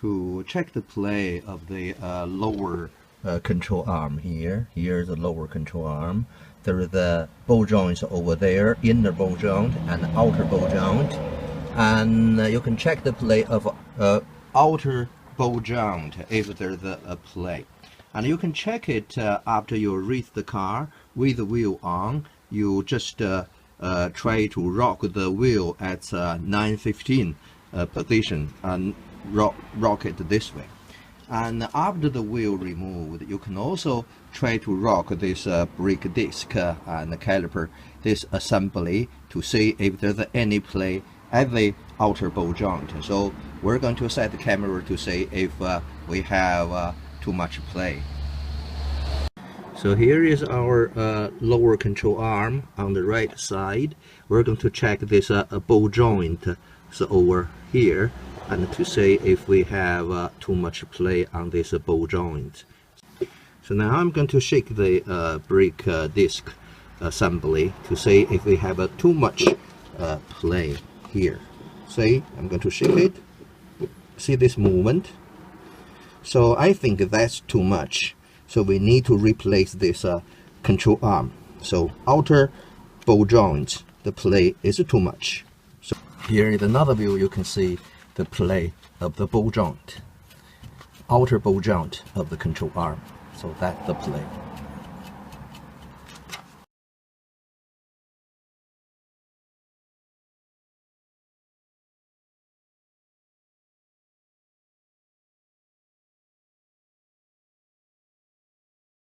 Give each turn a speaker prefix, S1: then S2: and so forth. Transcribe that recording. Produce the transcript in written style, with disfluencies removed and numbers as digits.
S1: to check the play of the lower control arm here. Here's the lower control arm. There are the ball joints over there, inner ball joint and outer ball joint. And you can check the play of outer ball joint if there's a play. And you can check it after you reach the car with the wheel on. You just try to rock the wheel at 915 position and rock it this way. And after the wheel removed, you can also try to rock this brake disc and caliper, this assembly, to see if there's any play at the outer ball joint. So we're going to set the camera to see if we have too much play. So here is our lower control arm on the right side. We're going to check this ball joint over here and to see if we have too much play on this ball joint. So now I'm going to shake the brake disc assembly to see if we have too much play here. See, I'm going to shake it. See this movement? So I think that's too much. So we need to replace this control arm. So outer ball joint, the play is too much. So here is another view. You can see the play of the ball joint, outer ball joint of the control arm. So that's the play.